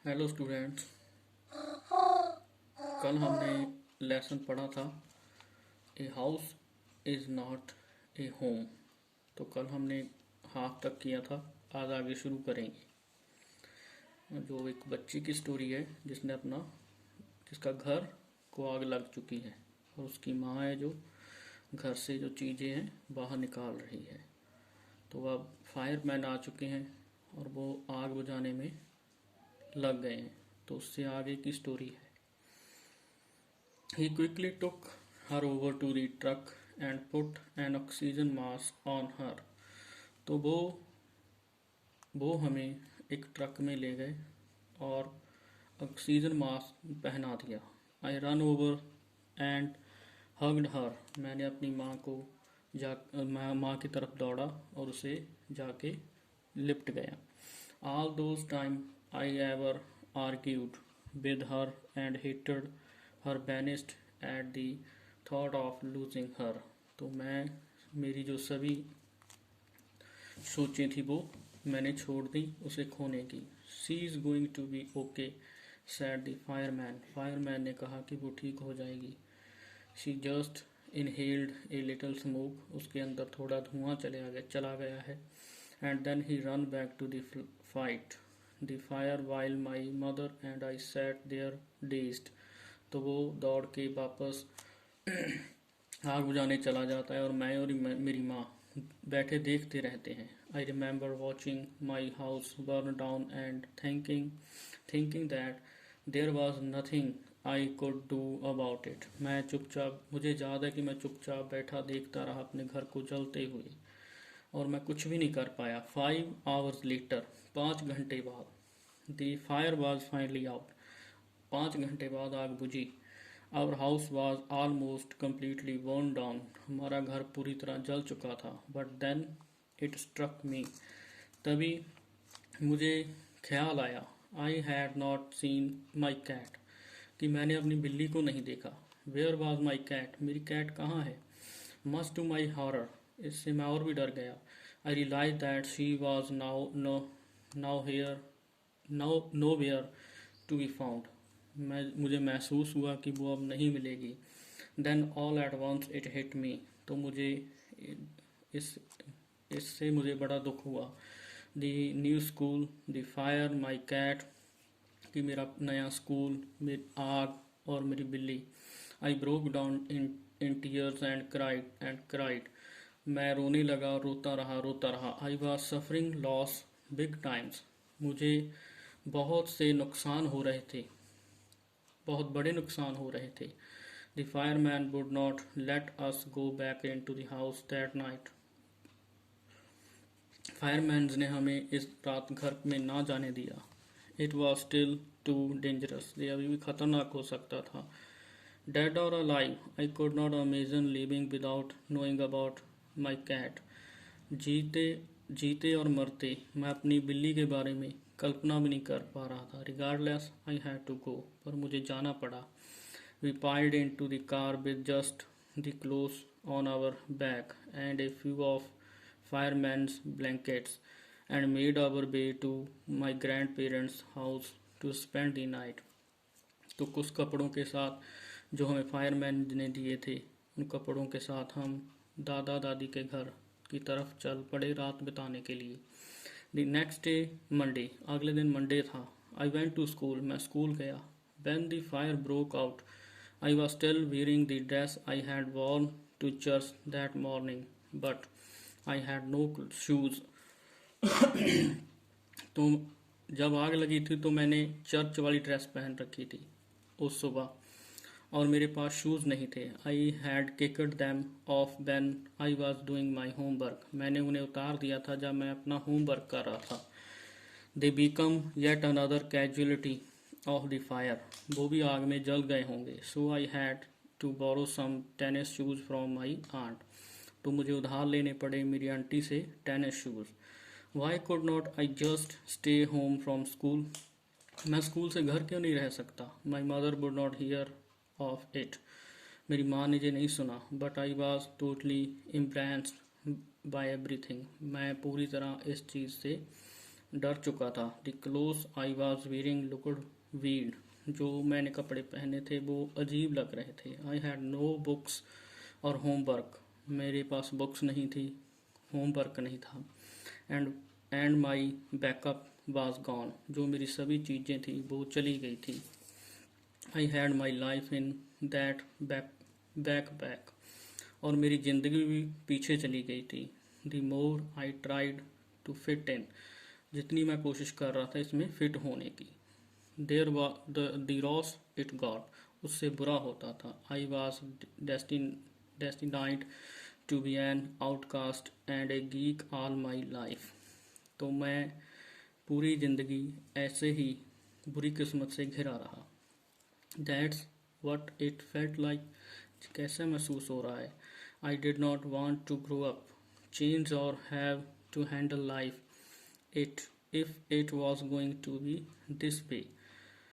Hello students. कल हमने lesson पढ़ा था a house is not a home. तो कल हमने हाफ तक किया था। आज आगे शुरू करेंगे। जो एक बच्ची की स्टोरी है जिसका घर को आग लग चुकी है और उसकी माँ है जो घर से जो चीज़ें हैं बाहर निकाल रही है। तो अब फायरमैन आ चुके हैं और वो आग बुझाने में लग गए हैं। तो उससे आगे की स्टोरी है। He quickly took her over to the truck and put an oxygen mask on her. तो वो हमें एक ट्रक में ले गए और ऑक्सीजन मास्क पहना दिया। I run over and hugged her. मैंने अपनी माँ की तरफ दौड़ा और उसे जाके लिपट गया। All those time I ever argued with her and hated her banished at the thought of losing her। तो मेरी जो सभी सोचें थी वो मैंने छोड़ दी उसे खोने की। She is going to be okay said the fireman. Fireman ने कहा कि वो ठीक हो जाएगी। She just inhaled a little smoke. उसके अंदर थोड़ा धुआं चला गया है। And then he run back to the fight the fire while my mother and I sat there dazed. तो वो दौड़ के वापस आग बुझाने चला जाता है और मैं और मेरी माँ बैठे देखते रहते हैं। I remember watching my house burn down and thinking that there was nothing I could do about it. मुझे याद है कि मैं चुपचाप बैठा देखता रहा अपने घर को जलते हुए और मैं कुछ भी नहीं कर पाया। 5 hours later, 5 घंटे बाद the fire was finally out. 5 घंटे बाद आग बुझी। Our house was almost completely burn down. हमारा घर पूरी तरह जल चुका था। But then it struck me. तभी मुझे ख्याल आया। I had not seen my cat. कि मैंने अपनी बिल्ली को नहीं देखा। Where was my cat. मेरी कैट कहाँ है। Must to my horror. इससे मैं और भी डर गया। I realise that she was nowhere to be found. मुझे महसूस हुआ कि वो अब नहीं मिलेगी। Then all at once it hit me. तो मुझे इस इससे मुझे बड़ा दुख हुआ। The new school, the fire, my cat. कि मेरा नया स्कूल, मेरी आग और मेरी बिल्ली। I broke down in tears and cried. मैं रोने लगा और रोता रहा। I was suffering loss big times. मुझे बहुत से नुकसान हो रहे थे, बहुत बड़े नुकसान हो रहे थे। The fireman would not let us go back in to the house that night. Fireman ने हमें इस रात घर में ना जाने दिया। It was still too dangerous. ये अभी भी खतरनाक हो सकता था। डेड और alive, I could not imagine living without knowing about my cat. जीते जीते और मरते मैं अपनी बिल्ली के बारे में कल्पना भी नहीं कर पा रहा था। Regardless I had to go. पर मुझे जाना पड़ा। We piled in to the car with just the clothes on our back and a few of fireman's blankets and made our way to my grandparents' house to spend the night। तो कुछ कपड़ों के साथ जो हमें fireman ने दिए थे उन कपड़ों के साथ हम दादा दादी के घर की तरफ चल पड़े रात बिताने के लिए। The next day Monday. अगले दिन मंडे था। I went to school. मैं स्कूल गया। When the fire broke out I was still wearing the dress I had worn to church that morning, but I had no shoes। तो जब आग लगी थी तो मैंने चर्च वाली ड्रेस पहन रखी थी उस सुबह और मेरे पास शूज़ नहीं थे। I had kicked them of when I was doing my homework. मैंने उन्हें उतार दिया था जब मैं अपना होमवर्क कर रहा था। They become yet another casualty of the fire. वो भी आग में जल गए होंगे। So I had to borrow some tennis shoes from my aunt. तो मुझे उधार लेने पड़े मेरी आंटी से tennis shoes. Why could not I just stay home from school. मैं स्कूल से घर क्यों नहीं रह सकता। My mother would not hear of it. मेरी माँ ने ये नहीं सुना। But I was totally impressed by everything. मैं पूरी तरह इस चीज़ से डर चुका था। The cloth I was wearing looked weed, जो मैंने कपड़े पहने थे वो अजीब लग रहे थे। आई हैड नो बुक्स और होमवर्क, मेरे पास बुक्स नहीं थी, होमवर्क नहीं था। And and my backup was gone, जो मेरी सभी चीज़ें थी वो चली गई थी। I had my life in that back, और मेरी ज़िंदगी भी पीछे चली गई थी। The more I tried to fit in, जितनी मैं कोशिश कर रहा था इसमें फिट होने की, there the worse it got, उससे बुरा होता था। I was destined to be an outcast and a geek all my life, तो मैं पूरी ज़िंदगी ऐसे ही बुरी किस्मत से घिरा रहा। That's what it felt like, कैसा महसूस हो रहा है। I did not want to grow up, change or have to handle life it if it was going to be this way,